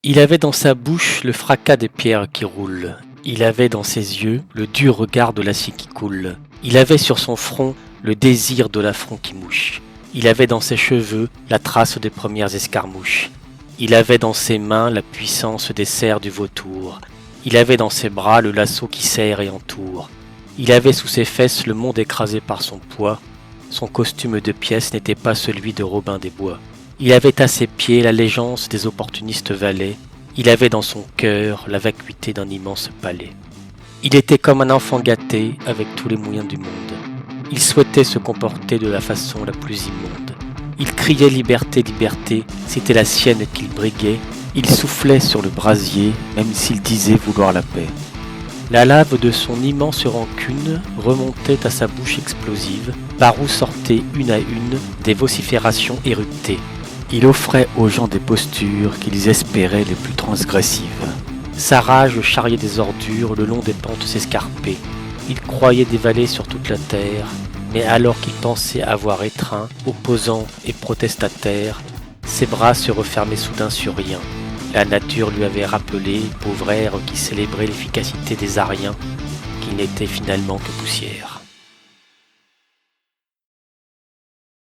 Il avait dans sa bouche le fracas des pierres qui roulent. Il avait dans ses yeux le dur regard de l'acier qui coule. Il avait sur son front le désir de l'affront qui mouche. Il avait dans ses cheveux la trace des premières escarmouches. Il avait dans ses mains la puissance des serres du vautour. Il avait dans ses bras le lasso qui serre et entoure. Il avait sous ses fesses le monde écrasé par son poids. Son costume de pièce n'était pas celui de Robin des Bois. Il avait à ses pieds l'allégeance des opportunistes valets. Il avait dans son cœur la vacuité d'un immense palais. Il était comme un enfant gâté avec tous les moyens du monde. Il souhaitait se comporter de la façon la plus immonde. Il criait liberté, liberté, c'était la sienne qu'il briguait. Il soufflait sur le brasier, même s'il disait vouloir la paix. La lave de son immense rancune remontait à sa bouche explosive, par où sortaient une à une des vociférations éruptées. Il offrait aux gens des postures qu'ils espéraient les plus transgressives. Sa rage charriait des ordures le long des pentes escarpées. Il croyait dévaler sur toute la terre, mais alors qu'il pensait avoir étreint, opposant et protestataire, ses bras se refermaient soudain sur rien. La nature lui avait rappelé, pauvre air qui célébrait l'efficacité des Ariens, qu'il n'était finalement que poussière.